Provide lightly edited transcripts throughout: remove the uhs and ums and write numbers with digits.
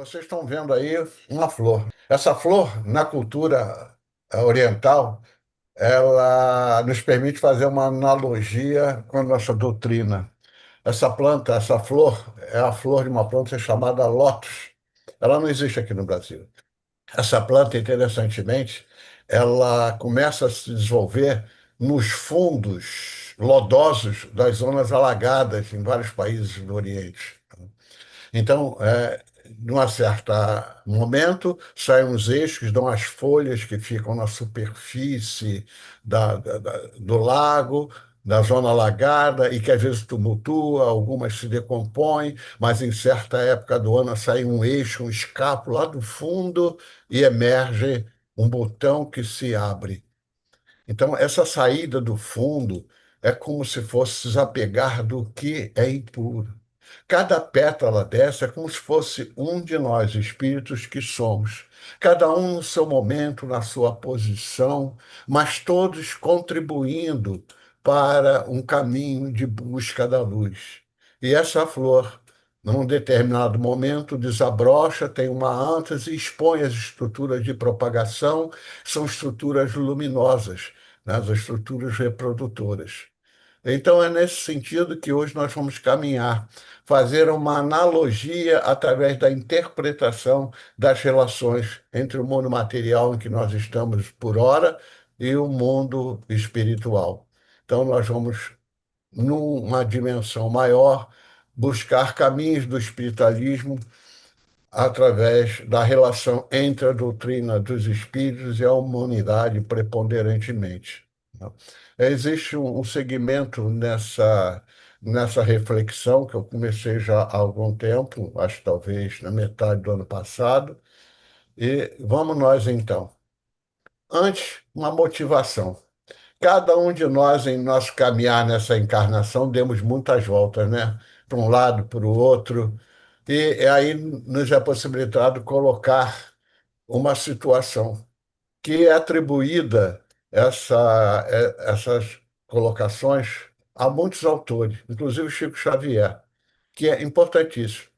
Vocês estão vendo aí uma flor. Essa flor, na cultura oriental, ela nos permite fazer uma analogia com a nossa doutrina. Essa planta, essa flor, é a flor de uma planta chamada lótus. Ela não existe aqui no Brasil. Essa planta, interessantemente, ela começa a se desenvolver nos fundos lodosos das zonas alagadas em vários países do Oriente. Então, num certo momento, saem os eixos, dão as folhas que ficam na superfície do lago, da zona alagada, e que às vezes tumultua, algumas se decompõem, mas em certa época do ano sai um eixo, um escapo lá do fundo e emerge um botão que se abre. Então, essa saída do fundo é como se fosse desapegar do que é impuro. Cada pétala dessa é como se fosse um de nós, espíritos que somos. Cada um no seu momento, na sua posição, mas todos contribuindo para um caminho de busca da luz. E essa flor, num determinado momento, desabrocha, tem uma ântase e expõe as estruturas de propagação, que são estruturas luminosas, né, as estruturas reprodutoras. Então, é nesse sentido que hoje nós vamos caminhar, fazer uma analogia através da interpretação das relações entre o mundo material em que nós estamos por hora e o mundo espiritual. Então, nós vamos, numa dimensão maior, buscar caminhos do espiritualismo através da relação entre a doutrina dos espíritos e a humanidade preponderantemente, né? Existe um segmento nessa reflexão que eu comecei já há algum tempo, acho que talvez na metade do ano passado, e vamos nós então. Antes, uma motivação. Cada um de nós, em nosso caminhar nessa encarnação, demos muitas voltas, né? Para um lado, para o outro, e aí nos é possibilitado colocar uma situação que é atribuída essas colocações a muitos autores, inclusive Chico Xavier, que é importantíssimo.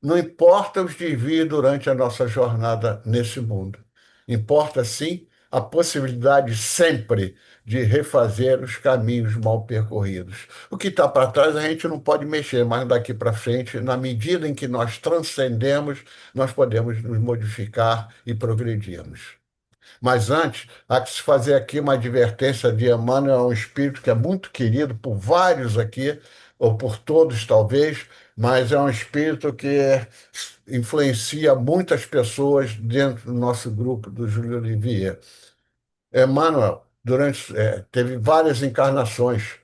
Não importa os desvios durante a nossa jornada nesse mundo. Importa, sim, a possibilidade sempre de refazer os caminhos mal percorridos. O que está para trás a gente não pode mexer, mas daqui para frente, na medida em que nós transcendemos, nós podemos nos modificar e progredirmos. Mas antes, há que se fazer aqui uma advertência de Emmanuel, é um espírito que é muito querido por vários aqui, ou por todos talvez, mas é um espírito que influencia muitas pessoas dentro do nosso grupo do Júlio Olivier. Emmanuel, teve várias encarnações,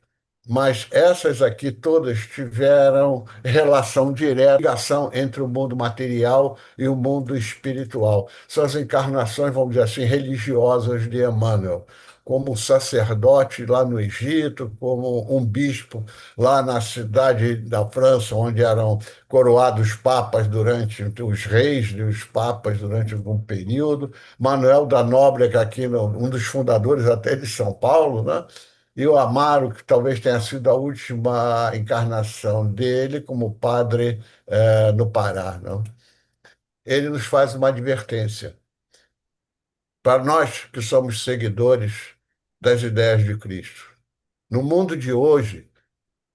mas essas aqui todas tiveram relação direta, ligação entre o mundo material e o mundo espiritual. São as encarnações, vamos dizer assim, religiosas de Emmanuel, como um sacerdote lá no Egito, como um bispo lá na cidade da França, onde eram coroados papas durante os reis e os papas durante algum período. Manuel da Nóbrega, aqui um dos fundadores até de São Paulo, né? E o Amaro, que talvez tenha sido a última encarnação dele como padre no Pará, não? Ele nos faz uma advertência. Para nós que somos seguidores das ideias de Cristo. No mundo de hoje,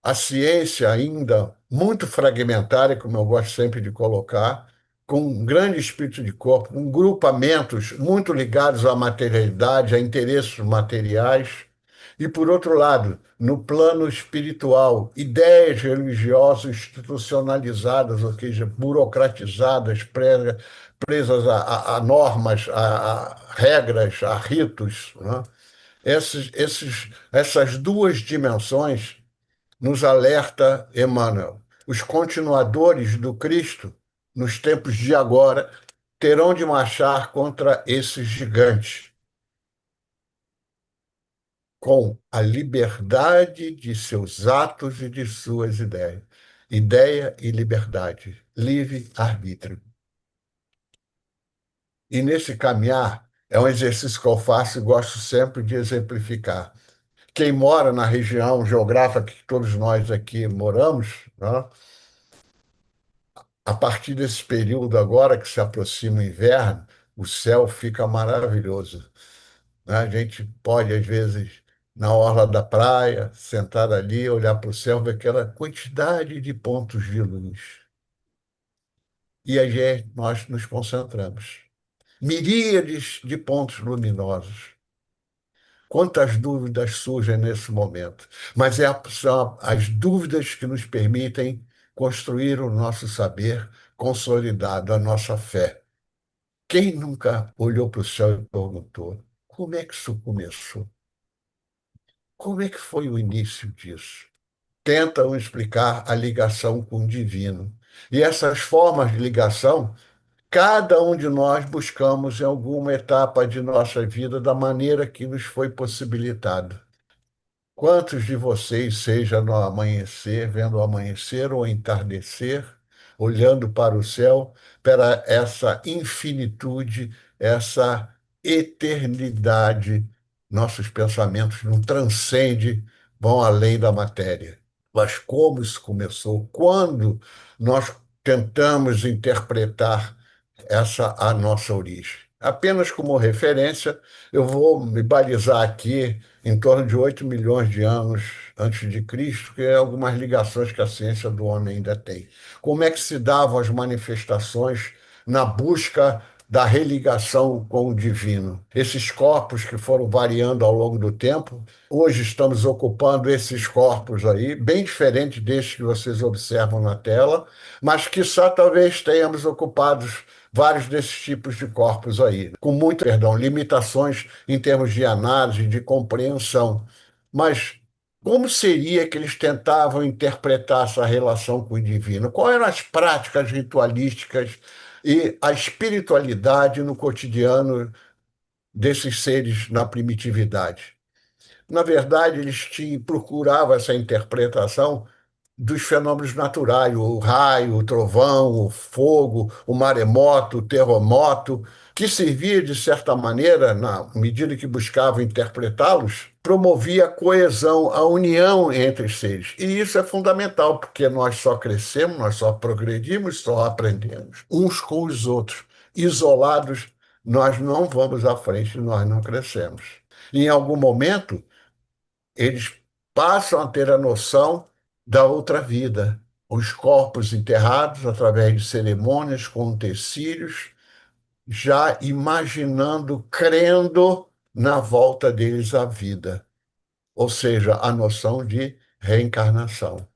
a ciência ainda muito fragmentária, como eu gosto sempre de colocar, com um grande espírito de corpo, com grupamentos muito ligados à materialidade, a interesses materiais, e, por outro lado, no plano espiritual, ideias religiosas institucionalizadas, ou seja, burocratizadas, presas a normas, a regras, a ritos, né? Essas duas dimensões nos alerta Emmanuel. Os continuadores do Cristo, nos tempos de agora, terão de marchar contra esses gigantes, com a liberdade de seus atos e de suas ideias. Ideia e liberdade, livre-arbítrio. E nesse caminhar, é um exercício que eu faço e gosto sempre de exemplificar. Quem mora na região geográfica que todos nós aqui moramos, né, A partir desse período agora que se aproxima o inverno, o céu fica maravilhoso, né? A gente pode, às vezes, na orla da praia, sentar ali, olhar para o céu, ver aquela quantidade de pontos de luz. E aí nós nos concentramos. Miríades de pontos luminosos. Quantas dúvidas surgem nesse momento? Mas são as dúvidas que nos permitem construir o nosso saber consolidado, a nossa fé. Quem nunca olhou para o céu e perguntou: como é que isso começou? Como é que foi o início disso? Tentam explicar a ligação com o divino. E essas formas de ligação, cada um de nós buscamos em alguma etapa de nossa vida da maneira que nos foi possibilitado. Quantos de vocês, seja no amanhecer, vendo o amanhecer ou entardecer, olhando para o céu, para essa infinitude, essa eternidade, nossos pensamentos não transcendem, vão além da matéria. Mas como isso começou? Quando nós tentamos interpretar essa a nossa origem? Apenas como referência, eu vou me balizar aqui em torno de 8 milhões de anos antes de Cristo, que é algumas ligações que a ciência do homem ainda tem. Como é que se davam as manifestações na busca da religação com o divino? Esses corpos que foram variando ao longo do tempo, hoje estamos ocupando esses corpos aí, bem diferentes destes que vocês observam na tela, mas que só talvez tenhamos ocupados vários desses tipos de corpos aí, com muito, perdão, limitações em termos de análise, de compreensão. Mas como seria que eles tentavam interpretar essa relação com o divino? Quais eram as práticas ritualísticas e a espiritualidade no cotidiano desses seres na primitividade? Na verdade, eles procuravam essa interpretação dos fenômenos naturais, o raio, o trovão, o fogo, o maremoto, o terremoto, que servia, de certa maneira, na medida que buscava interpretá-los, promovia a coesão, a união entre os seres. E isso é fundamental, porque nós só crescemos, nós só progredimos, só aprendemos uns com os outros. Isolados, nós não vamos à frente, nós não crescemos. E, em algum momento, eles passam a ter a noção da outra vida. Os corpos enterrados através de cerimônias com utensílios, já imaginando, crendo na volta deles à vida, ou seja, a noção de reencarnação.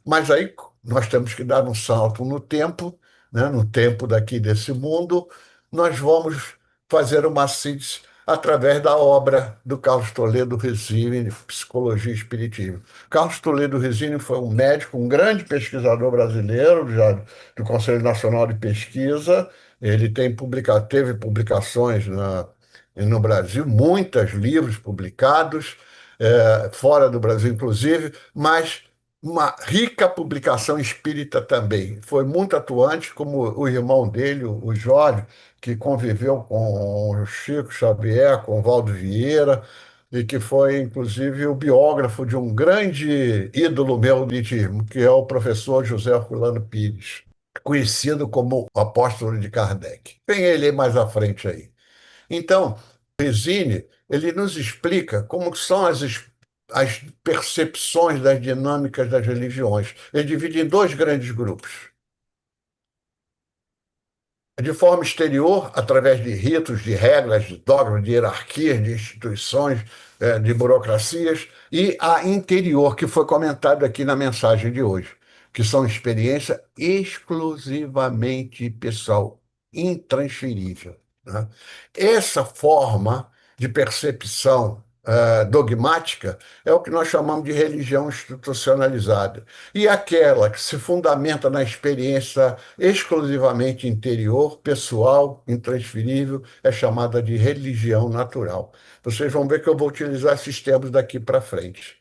Mas aí nós temos que dar um salto no tempo, né? No tempo daqui desse mundo, nós vamos fazer uma síntese através da obra do Carlos Toledo Resine, Psicologia e Espiritismo. Carlos Toledo Resine foi um médico, um grande pesquisador brasileiro, já do Conselho Nacional de Pesquisa. Ele teve publicações no Brasil, muitos livros publicados, fora do Brasil, inclusive, mas uma rica publicação espírita também. Foi muito atuante, como o irmão dele, o Jorge, que conviveu com o Chico Xavier, com o Valdo Vieira, e que foi, inclusive, o biógrafo de um grande ídolo meu do Espiritismo, que é o professor José Herculano Pires, conhecido como o apóstolo de Kardec. Tem ele mais à frente aí. Então, Resine, ele nos explica como são as percepções das dinâmicas das religiões. Ele divide em dois grandes grupos. De forma exterior, através de ritos, de regras, de dogmas, de hierarquias, de instituições, de burocracias, e a interior, que foi comentado aqui na mensagem de hoje, que são experiência exclusivamente pessoal, intransferível, né? Essa forma de percepção dogmática é o que nós chamamos de religião institucionalizada. E aquela que se fundamenta na experiência exclusivamente interior, pessoal, intransferível, é chamada de religião natural. Vocês vão ver que eu vou utilizar esses termos daqui para frente.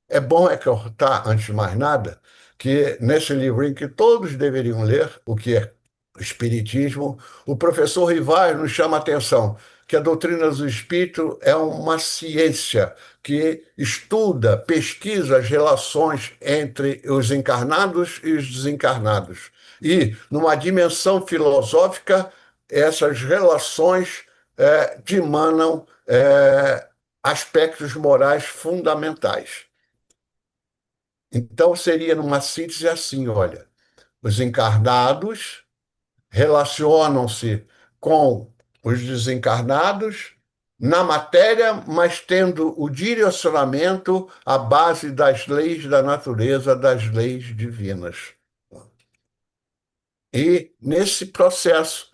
É bom recordar, antes de mais nada, que nesse livrinho que todos deveriam ler, o que é o Espiritismo, o professor Rivaz nos chama a atenção. que a doutrina do espírito é uma ciência que estuda, pesquisa as relações entre os encarnados e os desencarnados. E, numa dimensão filosófica, essas relações dimanam aspectos morais fundamentais. Então, seria numa síntese assim: olha, os encarnados relacionam-se com os desencarnados na matéria, mas tendo o direcionamento à base das leis da natureza, das leis divinas. E nesse processo,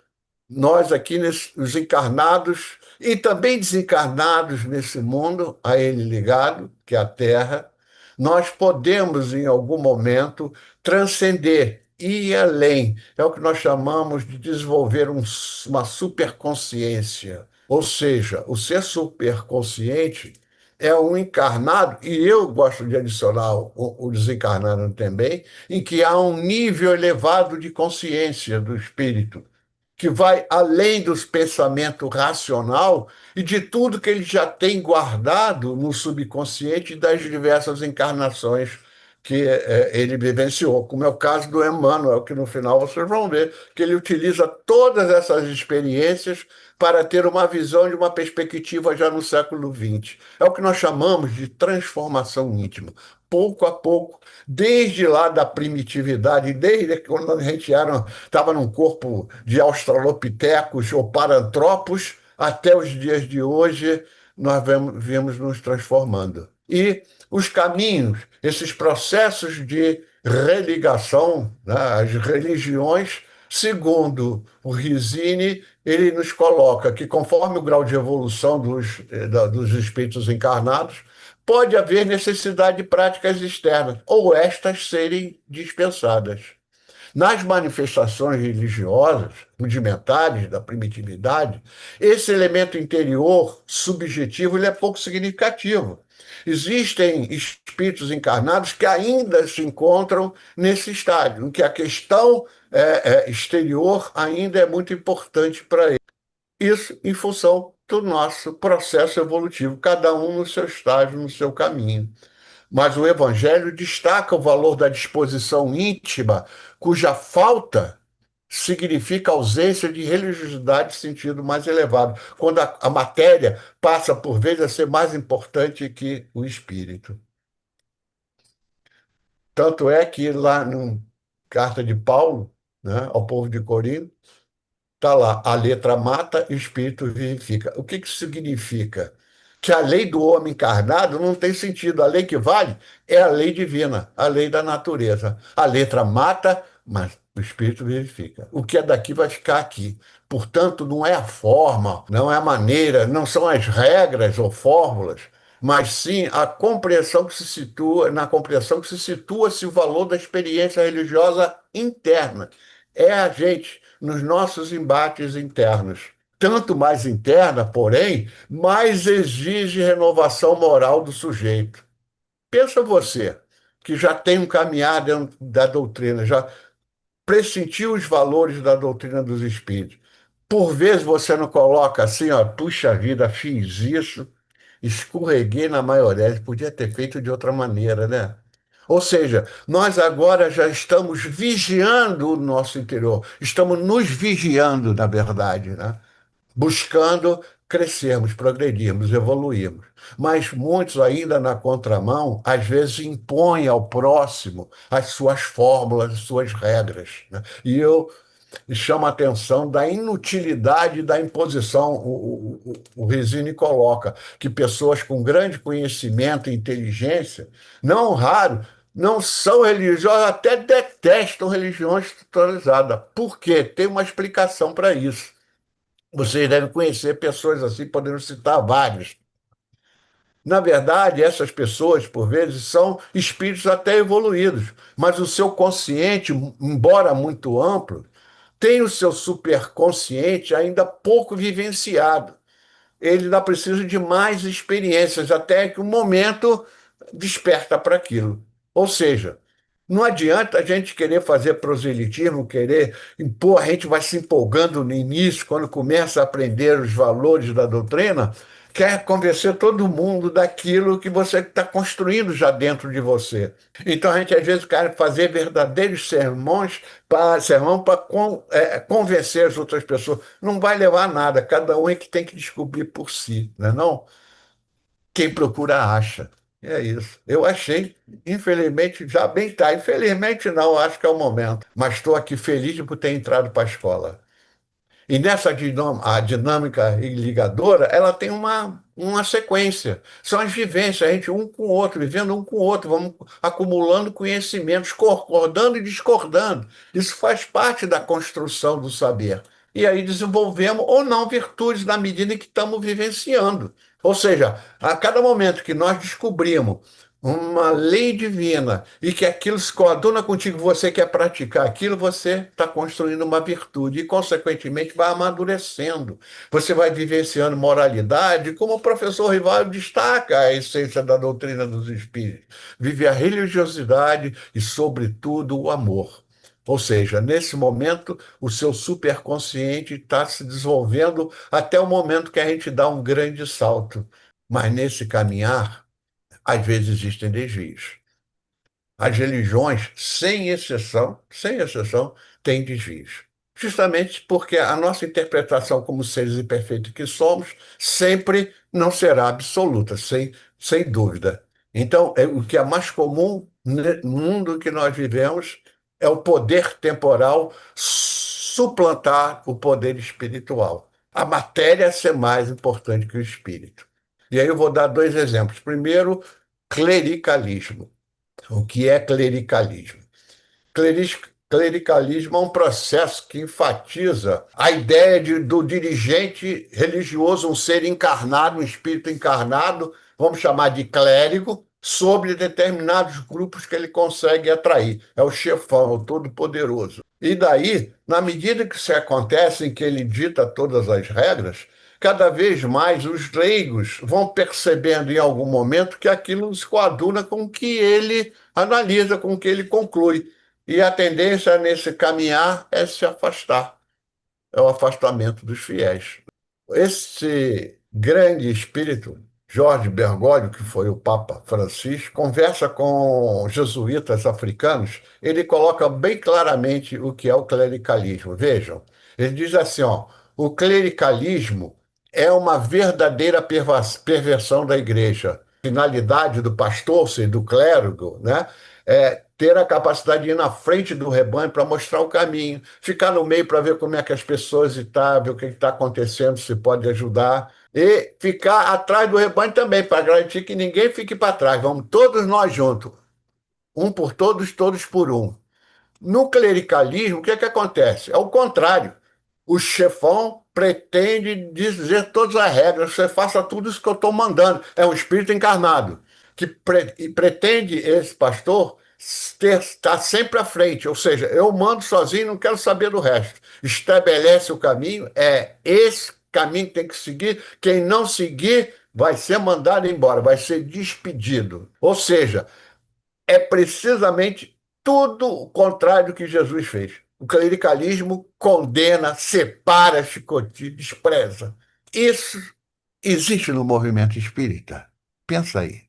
nós aqui, os encarnados e também desencarnados nesse mundo, a ele ligado, que é a Terra, nós podemos, em algum momento, transcender, ir além. É o que nós chamamos de desenvolver uma superconsciência. Ou seja, o ser superconsciente é um encarnado, e eu gosto de adicionar o desencarnado também, em que há um nível elevado de consciência do espírito que vai além dos pensamentos racional e de tudo que ele já tem guardado no subconsciente das diversas encarnações que ele vivenciou, como é o caso do Emmanuel, que no final vocês vão ver que ele utiliza todas essas experiências para ter uma visão de uma perspectiva já no século XX. É o que nós chamamos de transformação íntima. Pouco a pouco, desde lá da primitividade, desde quando a gente estava num corpo de australopitecos ou parantropos, até os dias de hoje, nós vemos nos transformando. E os caminhos, esses processos de religação, né, as religiões, segundo o Rizzini, ele nos coloca que, conforme o grau de evolução dos espíritos encarnados, pode haver necessidade de práticas externas, ou estas serem dispensadas. Nas manifestações religiosas rudimentares da primitividade, esse elemento interior subjetivo ele é pouco significativo. Existem espíritos encarnados que ainda se encontram nesse estágio, em que a questão exterior ainda é muito importante para eles. Isso em função do nosso processo evolutivo, cada um no seu estágio, no seu caminho. Mas o Evangelho destaca o valor da disposição íntima, cuja falta significa ausência de religiosidade de sentido mais elevado, quando a matéria passa, por vezes, a ser mais importante que o espírito. Tanto é que lá na carta de Paulo, né, ao povo de Corinto, está lá: a letra mata e o espírito vivifica. O que que isso significa? Que a lei do homem encarnado não tem sentido. A lei que vale é a lei divina, a lei da natureza. A letra mata, mas o espírito vivifica. O que é daqui vai ficar aqui. Portanto, não é a forma, não é a maneira, não são as regras ou fórmulas, mas sim a compreensão que se situa, na compreensão que se situa-se o valor da experiência religiosa interna. É a gente, nos nossos embates internos. Tanto mais interna, porém, mais exige renovação moral do sujeito. Pensa você, que já tem um caminhar dentro da doutrina, já pressentiu os valores da doutrina dos espíritos. Por vezes você não coloca assim, ó, puxa vida, fiz isso, escorreguei na maionese, podia ter feito de outra maneira, né? Ou seja, nós agora já estamos vigiando o nosso interior, estamos nos vigiando, na verdade, né? Buscando crescermos, progredirmos, evoluirmos. Mas muitos, ainda na contramão, às vezes impõem ao próximo as suas fórmulas, as suas regras, né? E eu chamo a atenção da inutilidade da imposição. O Rizzini coloca que pessoas com grande conhecimento e inteligência, não raro, não são religiosas, até detestam religião institucionalizada. Por quê? Tem uma explicação para isso. Vocês devem conhecer pessoas assim, podemos citar vários. Na verdade, essas pessoas, por vezes, são espíritos até evoluídos, mas o seu consciente, embora muito amplo, tem o seu superconsciente ainda pouco vivenciado. Ele ainda precisa de mais experiências, até que o momento desperta para aquilo. Ou seja, Não adianta a gente querer fazer proselitismo, querer impor, a gente vai se empolgando no início, quando começa a aprender os valores da doutrina, quer convencer todo mundo daquilo que você está construindo já dentro de você. Então a gente às vezes quer fazer verdadeiros sermão para convencer as outras pessoas. Não vai levar a nada, cada um é que tem que descobrir por si, não é não? Quem procura acha. É isso. Eu achei, infelizmente, já bem tá. Infelizmente não, acho que é o momento. Mas estou aqui feliz por ter entrado para a escola. E nessa a dinâmica ligadora, ela tem uma sequência. São as vivências, a gente um com o outro, vivendo um com o outro, vamos acumulando conhecimentos, concordando e discordando. Isso faz parte da construção do saber. E aí desenvolvemos ou não virtudes na medida em que estamos vivenciando. Ou seja, a cada momento que nós descobrimos uma lei divina e que aquilo se coaduna contigo, você quer praticar aquilo, você está construindo uma virtude e, consequentemente, vai amadurecendo. Você vai vivenciando moralidade, como o professor Rivaldo destaca a essência da doutrina dos espíritos. Vive a religiosidade e, sobretudo, o amor. Ou seja, nesse momento, o seu superconsciente está se desenvolvendo até o momento que a gente dá um grande salto. Mas nesse caminhar, às vezes existem desvios. As religiões, sem exceção, têm desvios. Justamente porque a nossa interpretação como seres imperfeitos que somos sempre não será absoluta, sem dúvida. Então, o que é mais comum no mundo que nós vivemos é o poder temporal suplantar o poder espiritual. A matéria ser mais importante que o espírito. E aí eu vou dar dois exemplos. Primeiro, clericalismo. O que é clericalismo? Clericalismo é um processo que enfatiza a ideia do dirigente religioso, um ser encarnado, um espírito encarnado, vamos chamar de clérigo, sobre determinados grupos que ele consegue atrair. É o chefão, o todo-poderoso. E daí, na medida que isso acontece, em que ele dita todas as regras, cada vez mais os leigos vão percebendo em algum momento que aquilo se coaduna com o que ele analisa, com o que ele conclui. E a tendência nesse caminhar é se afastar, é o afastamento dos fiéis. Esse grande espírito, Jorge Bergoglio, que foi o Papa Francisco, conversa com jesuítas africanos, ele coloca bem claramente o que é o clericalismo. Vejam, ele diz assim, ó, o clericalismo é uma verdadeira perversão da igreja. A finalidade do pastor, ou seja, do clérigo, né, é ter a capacidade de ir na frente do rebanho para mostrar o caminho, ficar no meio para ver como é que as pessoas estão, ver o que está acontecendo, se pode ajudar, e ficar atrás do rebanho também, para garantir que ninguém fique para trás. Vamos todos nós juntos, um por todos, todos por um. No clericalismo, o que é que acontece? É o contrário. O chefão pretende dizer todas as regras, você faça tudo isso que eu estou mandando. É um espírito encarnado que pretende esse pastor estar sempre à frente, ou seja, eu mando sozinho, não quero saber do resto. Estabelece o caminho, é esse caminho que tem que seguir. Quem não seguir vai ser mandado embora, vai ser despedido. Ou seja, é precisamente tudo o contrário do que Jesus fez. O clericalismo condena, separa, chicoteia, despreza. Isso existe no movimento espírita. Pensa aí.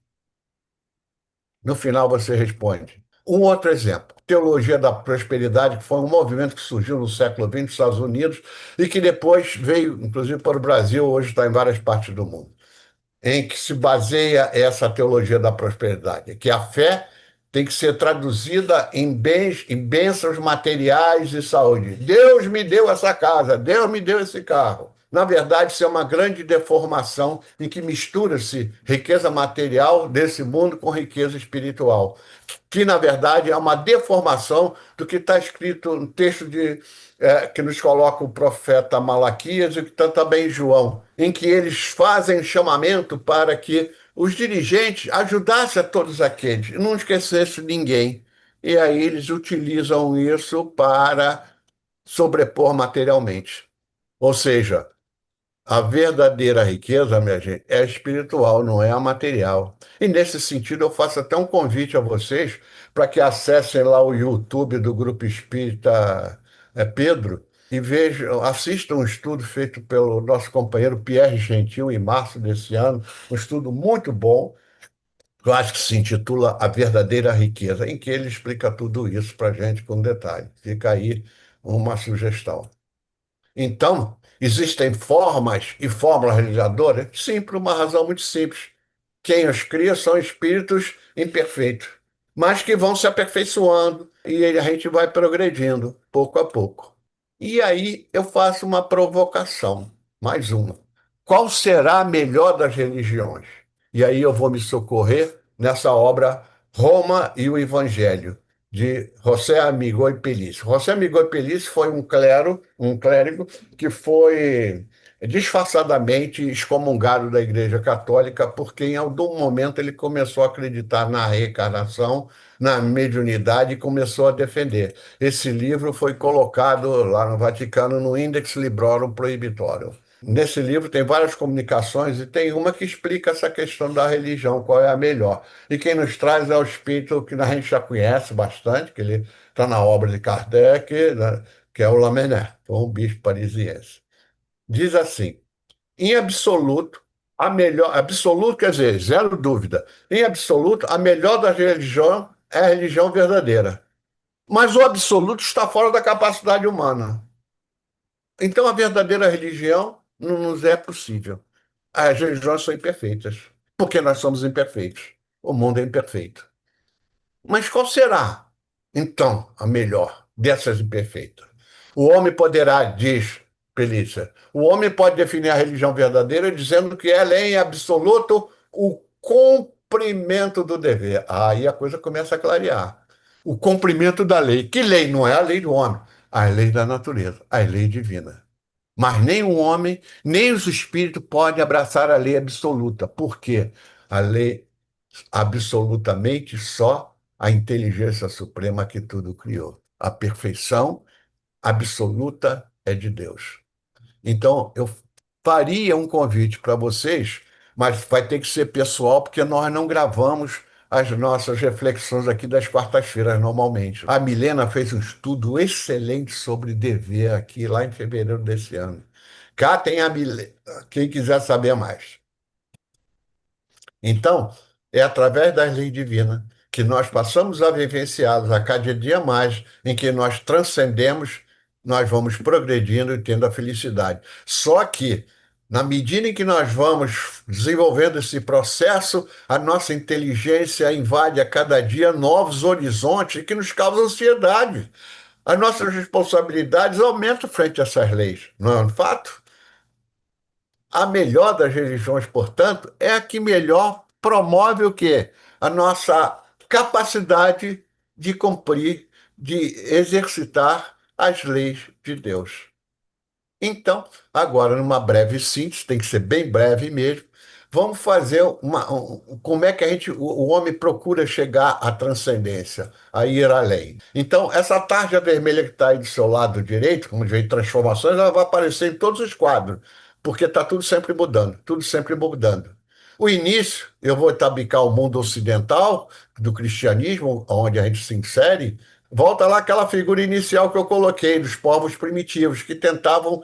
No final você responde. Um outro exemplo, teologia da prosperidade, que foi um movimento que surgiu no século XX nos Estados Unidos e que depois veio, inclusive, para o Brasil, hoje está em várias partes do mundo, em que se baseia essa teologia da prosperidade, que a fé tem que ser traduzida em bens, em bênçãos materiais e saúde. Deus me deu essa casa, Deus me deu esse carro. Na verdade, isso é uma grande deformação em que mistura-se riqueza material desse mundo com riqueza espiritual, que na verdade é uma deformação do que está escrito no texto que nos coloca o profeta Malaquias e que está também em João, em que eles fazem chamamento para que os dirigentes ajudassem a todos aqueles, e não esquecessem ninguém. E aí eles utilizam isso para sobrepor materialmente. Ou seja, a verdadeira riqueza, minha gente, é espiritual, não é a material. E nesse sentido, eu faço até um convite a vocês para que acessem lá o YouTube do Grupo Espírita Pedro e vejam, assistam um estudo feito pelo nosso companheiro Pierre Gentil em março desse ano, um estudo muito bom, eu acho que se intitula A Verdadeira Riqueza, em que ele explica tudo isso para a gente com detalhe. Fica aí uma sugestão. Então, existem formas e fórmulas realizadoras? Sim, por uma razão muito simples. Quem os cria são espíritos imperfeitos, mas que vão se aperfeiçoando e a gente vai progredindo pouco a pouco. E aí eu faço uma provocação, mais uma. Qual será a melhor das religiões? E aí eu vou me socorrer nessa obra Roma e o Evangelho, de José Amigoi Pelice. José Amigoi Pelice foi um clérigo que foi disfarçadamente excomungado da Igreja Católica, porque em algum momento ele começou a acreditar na reencarnação, na mediunidade e começou a defender. Esse livro foi colocado lá no Vaticano no Index Librorum Prohibitorum. Nesse livro tem várias comunicações e tem uma que explica essa questão da religião, qual é a melhor. E quem nos traz é o espírito que a gente já conhece bastante, que ele está na obra de Kardec, né, que é o Lamennais, foi um bispo parisiense. Diz assim: em absoluto, a melhor, absoluto quer dizer, zero dúvida. Em absoluto, a melhor da religião é a religião verdadeira. Mas o absoluto está fora da capacidade humana. Então, a verdadeira religião não nos é possível. As religiões são imperfeitas, porque nós somos imperfeitos. O mundo é imperfeito. Mas qual será, então, a melhor dessas imperfeitas? O homem poderá, diz Pelícia, o homem pode definir a religião verdadeira dizendo que ela é, em absoluto, o cumprimento do dever. Aí a coisa começa a clarear. O cumprimento da lei. Que lei? Não é a lei do homem, a lei da natureza, a lei divina. Mas nem o homem, nem os espíritos podem abraçar a lei absoluta. Por quê? A lei absolutamente só a inteligência suprema que tudo criou. A perfeição absoluta é de Deus. Então, eu faria um convite para vocês, mas vai ter que ser pessoal, porque nós não gravamos as nossas reflexões aqui das quartas-feiras normalmente. A Milena fez um estudo excelente sobre dever aqui lá em fevereiro desse ano. Cá tem a Milena, quem quiser saber mais. Então, é através das leis divinas que nós passamos a vivenciá-las a cada dia mais, em que nós transcendemos, nós vamos progredindo e tendo a felicidade. Só que, na medida em que nós vamos desenvolvendo esse processo, a nossa inteligência invade a cada dia novos horizontes que nos causam ansiedade. As nossas responsabilidades aumentam frente a essas leis, não é um fato? A melhor das religiões, portanto, é a que melhor promove o quê? A nossa capacidade de cumprir, de exercitar as leis de Deus. Então, agora, numa breve síntese, tem que ser bem breve mesmo, vamos fazer como é que o homem procura chegar à transcendência, a ir além. Então, essa tarja vermelha que está aí do seu lado direito, como de transformações, ela vai aparecer em todos os quadros, porque está tudo sempre mudando, tudo sempre mudando. O início, eu vou tabicar o mundo ocidental, do cristianismo, onde a gente se insere, volta lá aquela figura inicial que eu coloquei, dos povos primitivos, que tentavam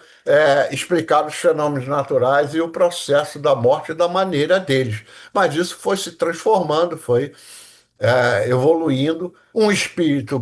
explicar os fenômenos naturais e o processo da morte da maneira deles. Mas isso foi se transformando, foi evoluindo. Um espírito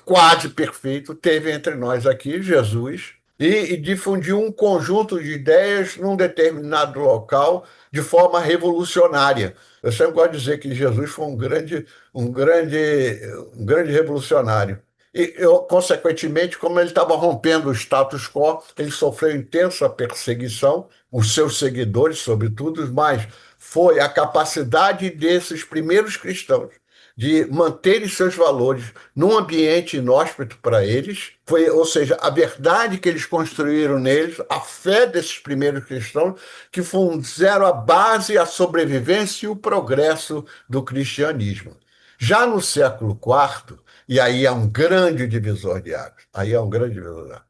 quase perfeito teve entre nós aqui, Jesus, e difundiu um conjunto de ideias num determinado local de forma revolucionária. Eu sempre gosto de dizer que Jesus foi um grande, um grande revolucionário. E, consequentemente, como ele estava rompendo o status quo, ele sofreu intensa perseguição, os seus seguidores, sobretudo, mas foi a capacidade desses primeiros cristãos de manterem seus valores num ambiente inóspito para eles, foi, ou seja, a verdade que eles construíram neles, a fé desses primeiros cristãos, que fizeram a base, a sobrevivência e o progresso do cristianismo. Já no século IV, e aí é um grande divisor de águas, aí é um grande divisor de águas.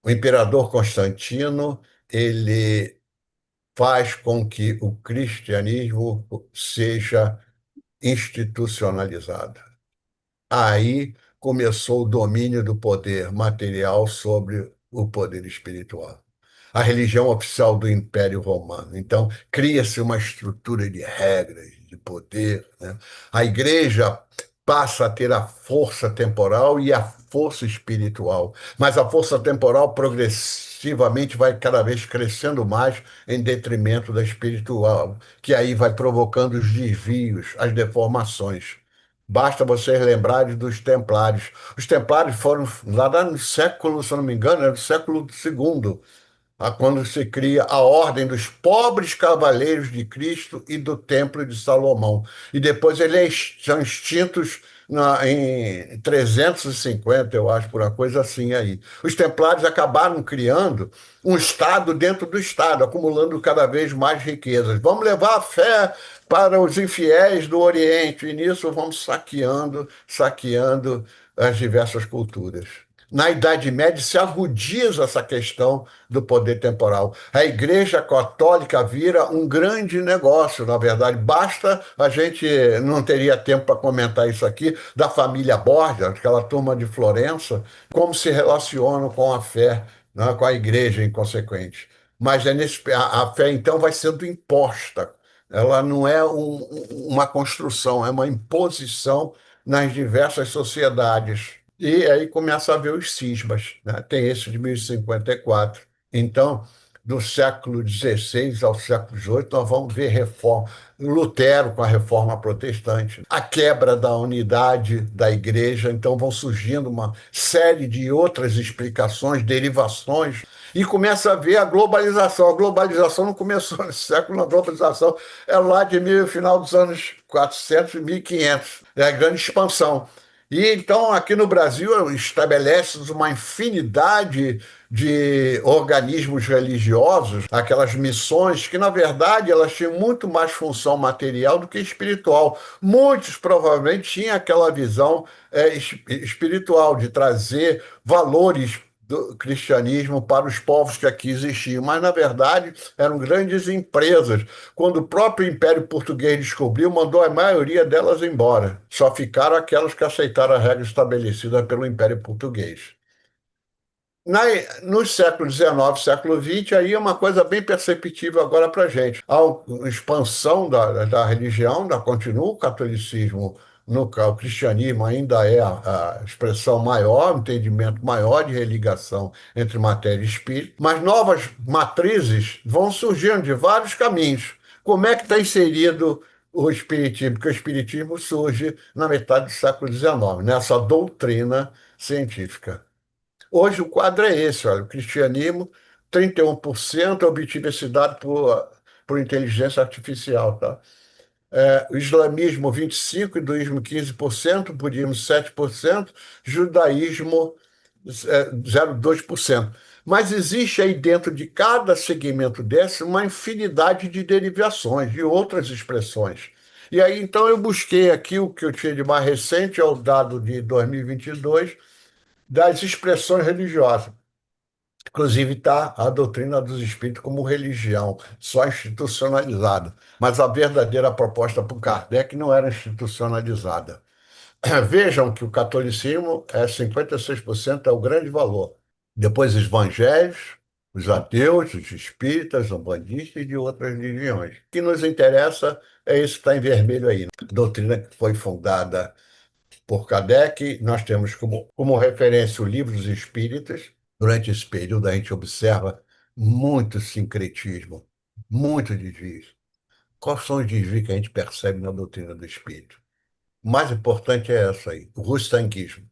O imperador Constantino, ele faz com que o cristianismo seja institucionalizada. Aí começou o domínio do poder material sobre o poder espiritual. A religião oficial do Império Romano. Então, cria-se uma estrutura de regras, de poder, né? A igreja passa a ter a força temporal e a força espiritual, mas a força temporal progressivamente vai cada vez crescendo mais em detrimento da espiritual, que aí vai provocando os desvios, as deformações. Basta vocês lembrarem dos Templários. Os Templários foram lá no século, se eu não me engano, era do século segundo, quando se cria a Ordem dos Pobres Cavaleiros de Cristo e do Templo de Salomão. E depois eles são extintos em 350, eu acho, por uma coisa assim aí. Os Templários acabaram criando um Estado dentro do Estado, acumulando cada vez mais riquezas. Vamos levar a fé para os infiéis do Oriente, e nisso vamos saqueando as diversas culturas. Na Idade Média se agudiza essa questão do poder temporal. A Igreja Católica vira um grande negócio, na verdade. Basta a gente, não teria tempo para comentar isso aqui, da família Borgia, aquela turma de Florença, como se relacionam com a fé, né, com a Igreja, em consequente. Mas a fé, então, vai sendo imposta. Ela não é uma construção, é uma imposição nas diversas sociedades. E aí começa a haver os cismas, né? Tem esse de 1054. Então, do século XVI ao século XVIII, nós vamos ver reforma. Lutero com a reforma protestante, a quebra da unidade da igreja, então vão surgindo uma série de outras explicações, derivações, e começa a ver a globalização. A globalização não começou nesse século, a globalização é lá de final dos anos 400 e 1500, é a grande expansão. E então, aqui no Brasil, estabelece uma infinidade de organismos religiosos, aquelas missões que, na verdade, elas tinham muito mais função material do que espiritual. Muitos provavelmente tinham aquela visão espiritual, de trazer valores do cristianismo para os povos que aqui existiam, mas na verdade eram grandes empresas. Quando o próprio Império Português descobriu, mandou a maioria delas embora. Só ficaram aquelas que aceitaram a regra estabelecida pelo Império Português. Na, no século XIX, século XX, aí é uma coisa bem perceptível agora para a gente. A expansão da religião, continua o catolicismo, o cristianismo ainda é a expressão maior, o entendimento maior de religação entre matéria e espírito, mas novas matrizes vão surgindo de vários caminhos. Como é que está inserido o espiritismo? Porque o espiritismo surge na metade do século XIX, nessa doutrina científica. Hoje o quadro é esse, olha, o cristianismo, 31% obtive esse dado por inteligência artificial, tá? O islamismo, 25%, hinduísmo, 15%, budismo, 7%, judaísmo, 0,2%. Mas existe aí dentro de cada segmento desse uma infinidade de derivações, de outras expressões. E aí, então, eu busquei aqui o que eu tinha de mais recente, é o dado de 2022, das expressões religiosas. Inclusive está a doutrina dos espíritos como religião, só institucionalizada. Mas a verdadeira proposta por Kardec não era institucionalizada. Vejam que o catolicismo 56% é o grande valor. Depois os evangélicos, os ateus, os espíritas, os umbandistas e de outras religiões. O que nos interessa é isso que está em vermelho aí. A doutrina que foi fundada por Kardec, nós temos como referência o Livro dos Espíritas. Durante esse período, a gente observa muito sincretismo, muito desvio. Quais são os desvios que a gente percebe na doutrina do Espírito? O mais importante é essa aí, o rustanguismo.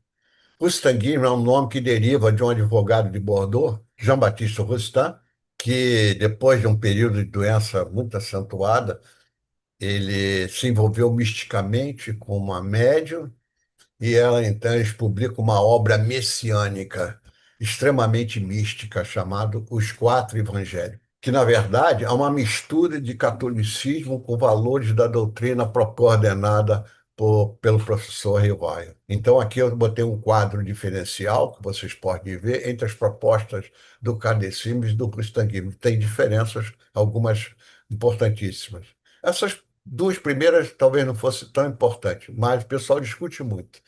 Rustanguismo é um nome que deriva de um advogado de Bordeaux, Jean-Baptiste Roustan, que depois de um período de doença muito acentuada, ele se envolveu misticamente com uma médium. E ela, então, eles publicam uma obra messiânica extremamente mística, chamada Os Quatro Evangelhos, que, na verdade, é uma mistura de catolicismo com valores da doutrina coordenada pelo professor Rivaio. Então, aqui eu botei um quadro diferencial, que vocês podem ver, entre as propostas do kardecismo e do cristianismo. Tem diferenças, algumas importantíssimas. Essas Duas primeiras talvez não fosse tão importante, mas o pessoal discute muito.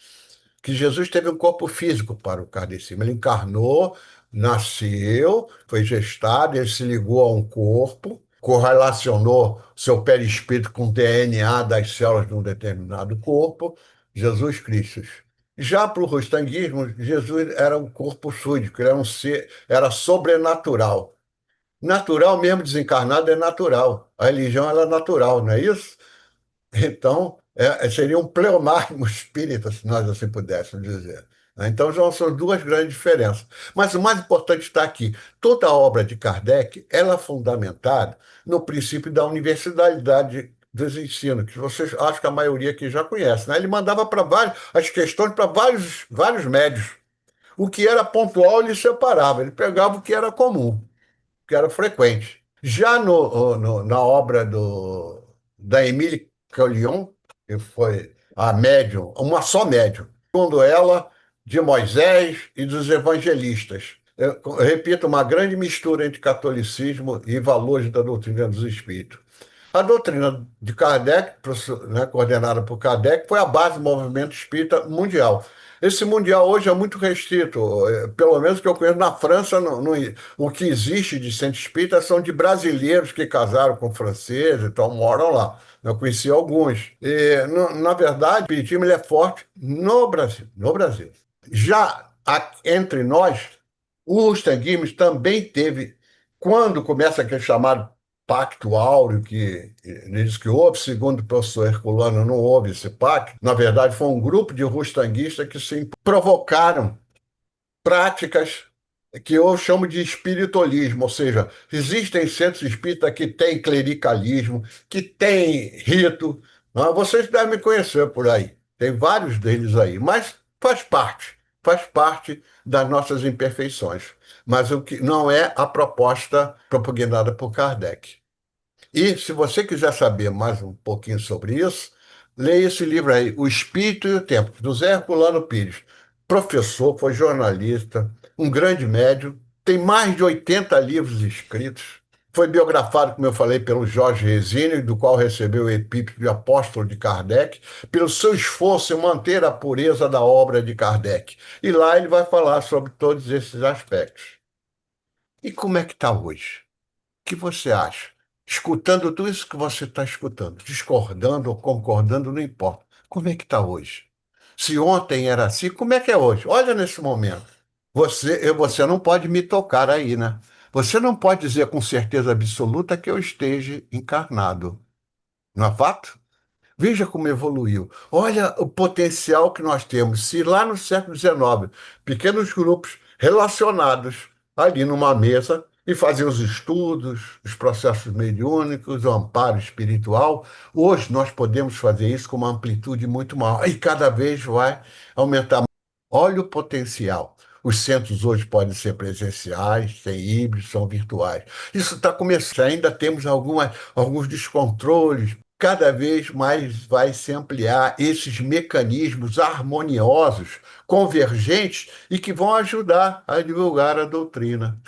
Que Jesus teve um corpo físico para o kardecismo. Ele encarnou, nasceu, foi gestado, ele se ligou a um corpo, correlacionou seu perispírito com o DNA das células de um determinado corpo, Jesus Cristo. Já para o rustanguismo, Jesus era um corpo fluídico, ele era um ser, era sobrenatural. Natural mesmo, desencarnado é natural. A religião ela é natural, não é isso? Então, seria um pleonasmo espírita, se nós assim pudéssemos dizer. Né? Então, já são duas grandes diferenças. Mas o mais importante está aqui. Toda a obra de Kardec ela é fundamentada no princípio da universalidade dos ensinos, que vocês acho que a maioria aqui já conhece. Né? Ele mandava para vários, as questões para vários médios. O que era pontual, ele separava, ele pegava o que era comum, que era frequente. Já na obra da Emile Caulion, que foi a médium, uma só médium, segundo ela, de Moisés e dos evangelistas. Eu repito, uma grande mistura entre catolicismo e valores da doutrina dos espíritos. A doutrina de Kardec, né, coordenada por Kardec, foi a base do movimento espírita mundial. Esse mundial hoje é muito restrito, pelo menos que eu conheço na França, o que existe de centro espírita são de brasileiros que casaram com franceses, então moram lá. Eu conheci alguns. E, na verdade, o espiritismo ele é forte no Brasil, no Brasil. Já entre nós, o Stanguimes também teve, quando começa aquele chamado Pacto Áureo, que ele diz que houve, segundo o professor Herculano, não houve esse pacto. Na verdade, foi um grupo de rustanguistas que se provocaram práticas que eu chamo de espiritualismo, ou seja, existem centros espíritas que têm clericalismo, que têm rito, não é? Vocês devem conhecer por aí, tem vários deles aí, mas faz parte das nossas imperfeições. Mas o que não é a proposta propagandada por Kardec. E se você quiser saber mais um pouquinho sobre isso, leia esse livro aí, O Espírito e o Tempo, do Zé Herculano Pires. Professor, foi jornalista, um grande médium, tem mais de 80 livros escritos. Foi biografado, como eu falei, pelo Jorge Resine, do qual recebeu o epíteto de apóstolo de Kardec, pelo seu esforço em manter a pureza da obra de Kardec. E lá ele vai falar sobre todos esses aspectos. E como é que está hoje? Que você acha? Escutando tudo isso que você está escutando, discordando ou concordando, não importa. Como é que está hoje? Se ontem era assim, como é que é hoje? Olha nesse momento. Você não pode me tocar aí, né? Você não pode dizer com certeza absoluta que eu esteja encarnado. Não é fato? Veja como evoluiu. Olha o potencial que nós temos. Se lá no século XIX, pequenos grupos relacionados ali numa mesa e faziam os estudos, os processos mediúnicos, o amparo espiritual, hoje nós podemos fazer isso com uma amplitude muito maior e cada vez vai aumentar. Olha o potencial. Os centros hoje podem ser presenciais, sem híbridos, são virtuais. Isso está começando. Ainda temos alguns descontroles. Cada vez mais vai se ampliar esses mecanismos harmoniosos, convergentes e que vão ajudar a divulgar a doutrina.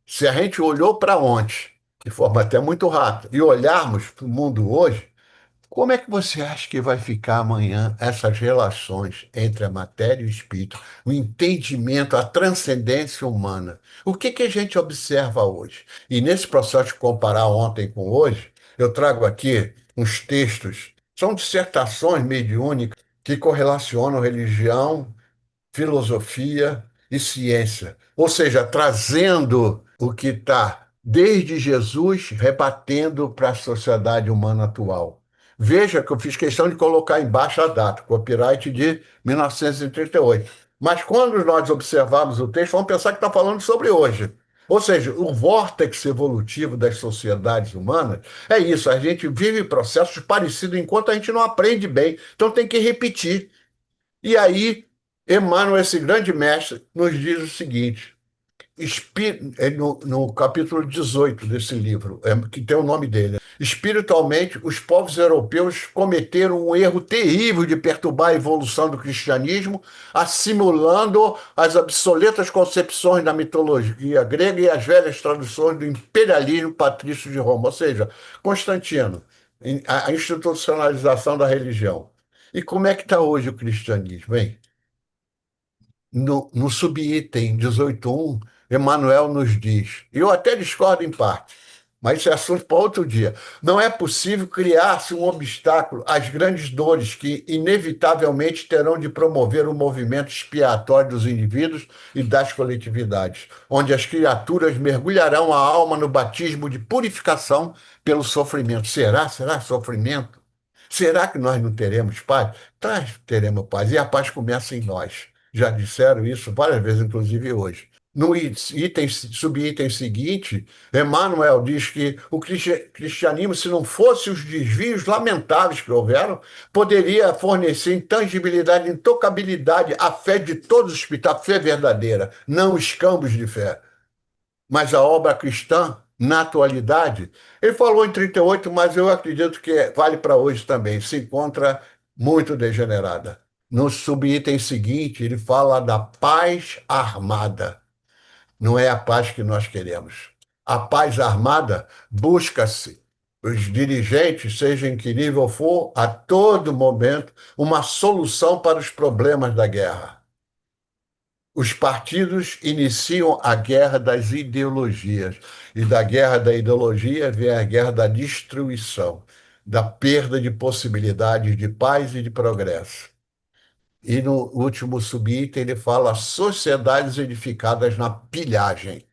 Se a gente olhou para ontem, de forma até muito rápida, e olharmos para o mundo hoje, como é que você acha que vai ficar amanhã essas relações entre a matéria e o espírito, o entendimento, a transcendência humana? O que que a gente observa hoje? E nesse processo de comparar ontem com hoje, eu trago aqui uns textos, são dissertações mediúnicas que correlacionam religião, filosofia e ciência. Ou seja, trazendo o que está desde Jesus, rebatendo para a sociedade humana atual. Veja que eu fiz questão de colocar embaixo a data, copyright de 1938. Mas quando nós observarmos o texto, vamos pensar que está falando sobre hoje. Ou seja, o vórtice evolutivo das sociedades humanas é isso, a gente vive processos parecidos enquanto a gente não aprende bem. Então tem que repetir. E aí, Emmanuel, esse grande mestre, nos diz o seguinte, no capítulo 18 desse livro, que tem o nome dele. Espiritualmente, os povos europeus cometeram um erro terrível de perturbar a evolução do cristianismo, assimilando as obsoletas concepções da mitologia grega e as velhas traduções do imperialismo patrício de Roma. Ou seja, Constantino. a institucionalização da religião. E como é que está hoje o cristianismo, hein? No subitem 18.1, Emmanuel nos diz, eu até discordo em parte, mas isso é assunto para outro dia. Não é possível criar-se um obstáculo às grandes dores que, inevitavelmente, terão de promover o movimento expiatório dos indivíduos e das coletividades, onde as criaturas mergulharão a alma no batismo de purificação pelo sofrimento. Será? Será sofrimento? Será que nós não teremos paz? Teremos paz. E a paz começa em nós. Já disseram isso várias vezes, inclusive hoje. No subitem seguinte, Emmanuel diz que o cristianismo, se não fosse os desvios lamentáveis que houveram, poderia fornecer intangibilidade, intocabilidade à fé de todos os espíritos, a fé verdadeira, não escambos de fé. Mas a obra cristã, na atualidade, ele falou em 38, mas eu acredito que vale para hoje também, se encontra muito degenerada. No subitem seguinte, ele fala da paz armada. Não é a paz que nós queremos. A paz armada busca-se, os dirigentes, seja em que nível for, a todo momento, uma solução para os problemas da guerra. Os partidos iniciam a guerra das ideologias. E da guerra da ideologia vem a guerra da destruição, da perda de possibilidades de paz e de progresso. E no último subitem ele fala sociedades edificadas na pilhagem.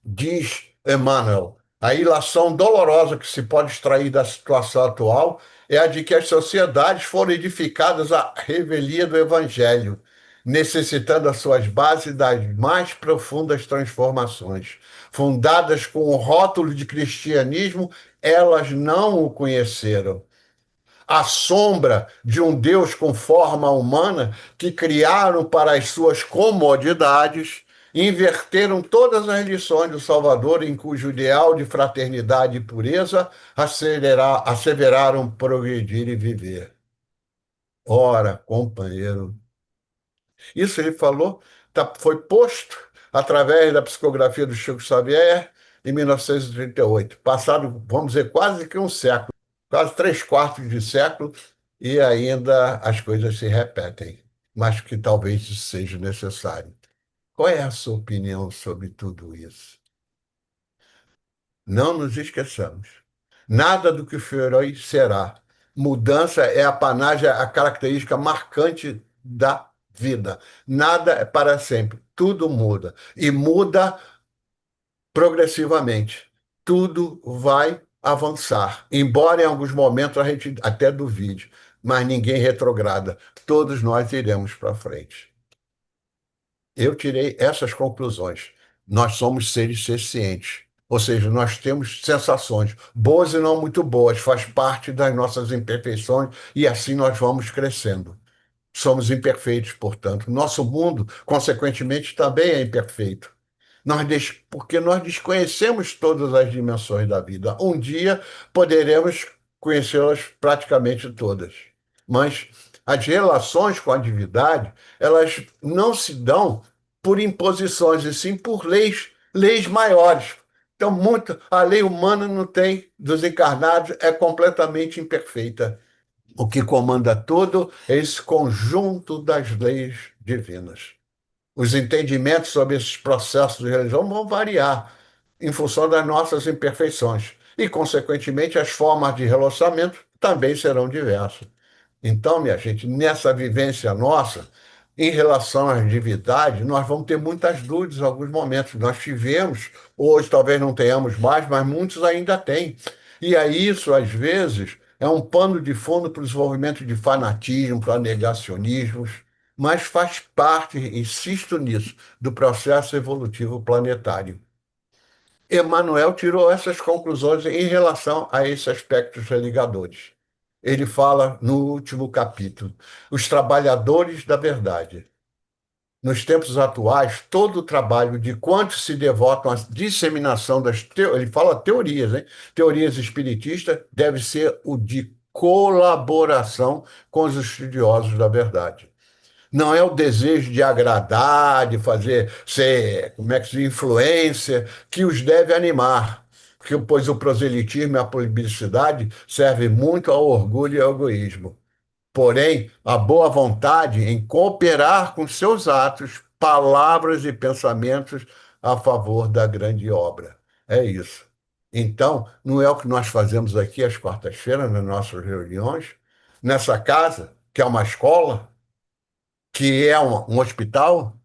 Diz Emmanuel, a ilação dolorosa que se pode extrair da situação atual é a de que as sociedades foram edificadas à revelia do Evangelho, necessitando as suas bases das mais profundas transformações. Fundadas com o rótulo de cristianismo, elas não o conheceram. A sombra de um Deus com forma humana que criaram para as suas comodidades, inverteram todas as lições do Salvador, em cujo ideal de fraternidade e pureza asseveraram progredir e viver. Ora, companheiro, isso ele falou, foi posto através da psicografia do Chico Xavier em 1938. Passado, vamos dizer, quase que um século, quase 3/4 de século, e ainda as coisas se repetem, mas que talvez isso seja necessário. Qual é a sua opinião sobre tudo isso? Não nos esqueçamos. Nada do que foi será. Mudança é a panagem, a característica marcante da vida. Nada é para sempre. Tudo muda. E muda progressivamente. Tudo vai avançar. Embora em alguns momentos a gente até duvide, mas ninguém retrograda. Todos nós iremos para frente. Eu tirei essas conclusões. Nós somos seres sencientes, ou seja, nós temos sensações, boas e não muito boas, faz parte das nossas imperfeições e assim nós vamos crescendo. Somos imperfeitos, portanto. Nosso mundo, consequentemente, também é imperfeito. Porque nós desconhecemos todas as dimensões da vida. Um dia poderemos conhecê-las praticamente todas. Mas as relações com a divindade, elas não se dão por imposições, e sim por leis, leis maiores. Então, a lei humana não tem, dos encarnados, é completamente imperfeita. O que comanda tudo é esse conjunto das leis divinas. Os entendimentos sobre esses processos de religião vão variar em função das nossas imperfeições. E, consequentemente, as formas de relacionamento também serão diversas. Então, minha gente, nessa vivência nossa, em relação às divindades, nós vamos ter muitas dúvidas em alguns momentos. Nós tivemos, hoje talvez não tenhamos mais, mas muitos ainda têm. E aí isso, às vezes, é um pano de fundo para o desenvolvimento de fanatismo, para negacionismos, mas faz parte, insisto nisso, do processo evolutivo planetário. Emmanuel tirou essas conclusões em relação a esses aspectos religadores. Ele fala no último capítulo, os trabalhadores da verdade. Nos tempos atuais, todo o trabalho de quantos se devotam à disseminação ele fala teorias, hein? Teorias espiritistas, deve ser o de colaboração com os estudiosos da verdade. Não é o desejo de agradar, de fazer ser, como é que se diz, influência, que os deve animar. pois o proselitismo e a publicidade servem muito ao orgulho e ao egoísmo. Porém, a boa vontade em cooperar com seus atos, palavras e pensamentos a favor da grande obra. É isso. Então, não é o que nós fazemos aqui às quartas-feiras, nas nossas reuniões, nessa casa, que é uma escola, que é um hospital,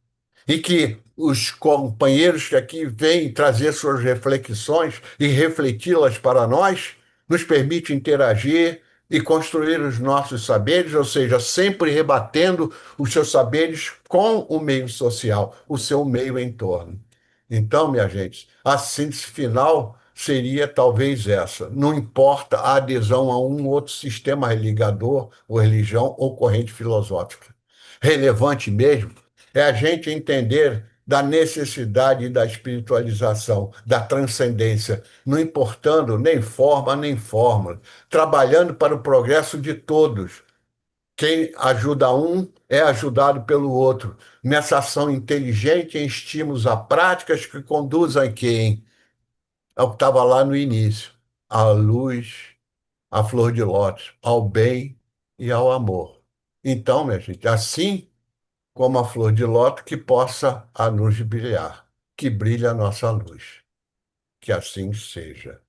e que os companheiros que aqui vêm trazer suas reflexões e refleti-las para nós, nos permite interagir e construir os nossos saberes, ou seja, sempre rebatendo os seus saberes com o meio social, o seu meio entorno. Então, minha gente, a síntese final seria talvez essa. Não importa a adesão a um outro sistema religador, ou religião, ou corrente filosófica. Relevante mesmo é a gente entender da necessidade da espiritualização, da transcendência, não importando nem forma nem fórmula, trabalhando para o progresso de todos. Quem ajuda um é ajudado pelo outro, nessa ação inteligente em estímulos a práticas que conduzam a quem? Ao que estava lá no início, à luz, à flor de lótus, ao bem e ao amor. Então, minha gente, assim como a flor de lótus, que possa a luz brilhar, que brilhe a nossa luz. Que assim seja.